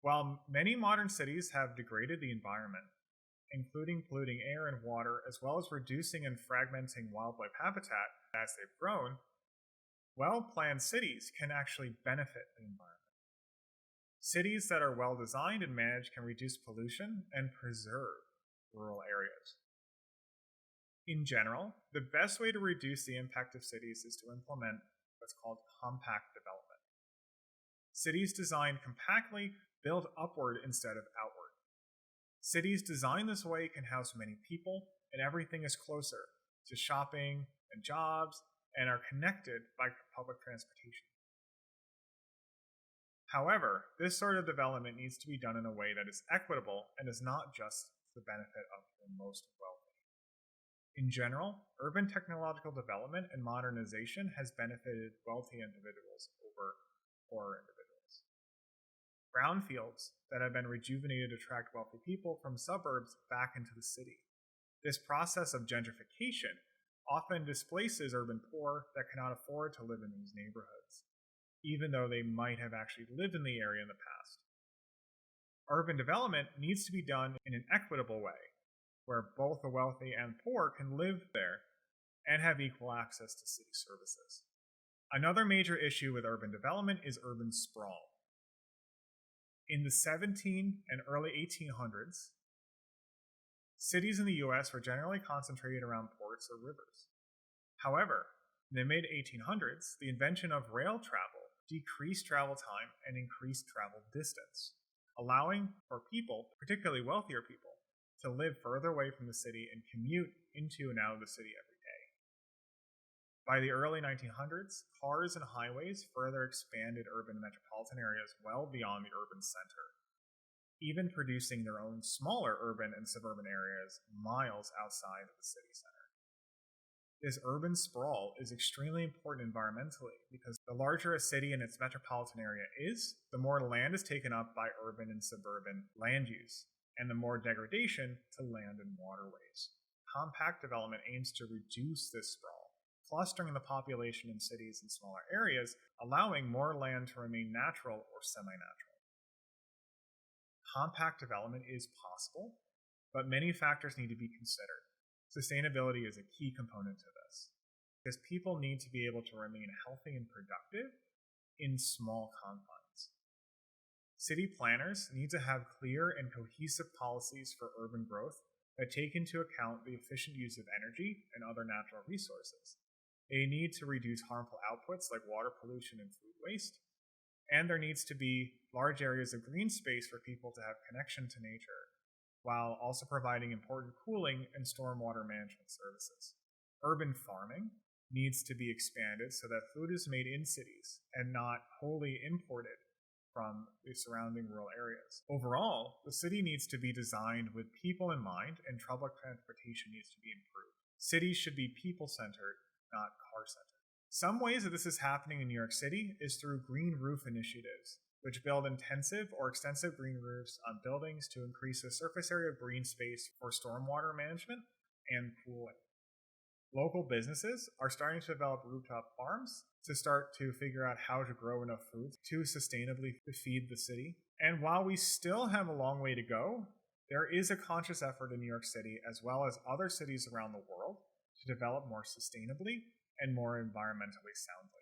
While many modern cities have degraded the environment, including polluting air and water, as well as reducing and fragmenting wildlife habitat as they've grown, well planned cities can actually benefit the environment. Cities that are well designed and managed can reduce pollution and preserve rural areas. In general, the best way to reduce the impact of cities is to implement what's called compact development. Cities designed compactly build upward instead of outward. Cities designed this way can house many people, and everything is closer to shopping and jobs and are connected by public transportation. However, this sort of development needs to be done in a way that is equitable and is not just for the benefit of the most wealthy. In general, urban technological development and modernization has benefited wealthy individuals over poorer individuals. Brownfields that have been rejuvenated attract wealthy people from suburbs back into the city. This process of gentrification often displaces urban poor that cannot afford to live in these neighborhoods, even though they might have actually lived in the area in the past. Urban development needs to be done in an equitable way, where both the wealthy and poor can live there and have equal access to city services. Another major issue with urban development is urban sprawl. In the 17 and early 1800s, cities in the US were generally concentrated around ports or rivers. However, in the mid 1800s, the invention of rail travel decreased travel time and increased travel distance, allowing for people, particularly wealthier people, to live further away from the city and commute into and out of the city every day. By the early 1900s, cars and highways further expanded urban metropolitan areas well beyond the urban center, even producing their own smaller urban and suburban areas miles outside of the city center. This urban sprawl is extremely important environmentally because the larger a city and its metropolitan area is, the more land is taken up by urban and suburban land use, and the more degradation to land and waterways. Compact development aims to reduce this sprawl, clustering the population in cities and smaller areas, allowing more land to remain natural or semi-natural. Compact development is possible, but many factors need to be considered. Sustainability is a key component to this, because people need to be able to remain healthy and productive in small confines. City planners need to have clear and cohesive policies for urban growth that take into account the efficient use of energy and other natural resources. They need to reduce harmful outputs like water pollution and food waste, and there needs to be large areas of green space for people to have connection to nature, while also providing important cooling and stormwater management services. Urban farming needs to be expanded so that food is made in cities and not wholly imported from the surrounding rural areas. Overall, the city needs to be designed with people in mind, and public transportation needs to be improved. Cities should be people-centered, not car-centered. Some ways that this is happening in New York City is through green roof initiatives, which build intensive or extensive green roofs on buildings to increase the surface area of green space for stormwater management and cooling. Local businesses are starting to develop rooftop farms to start to figure out how to grow enough food to sustainably feed the city. And while we still have a long way to go, there is a conscious effort in New York City, as well as other cities around the world, to develop more sustainably and more environmentally soundly.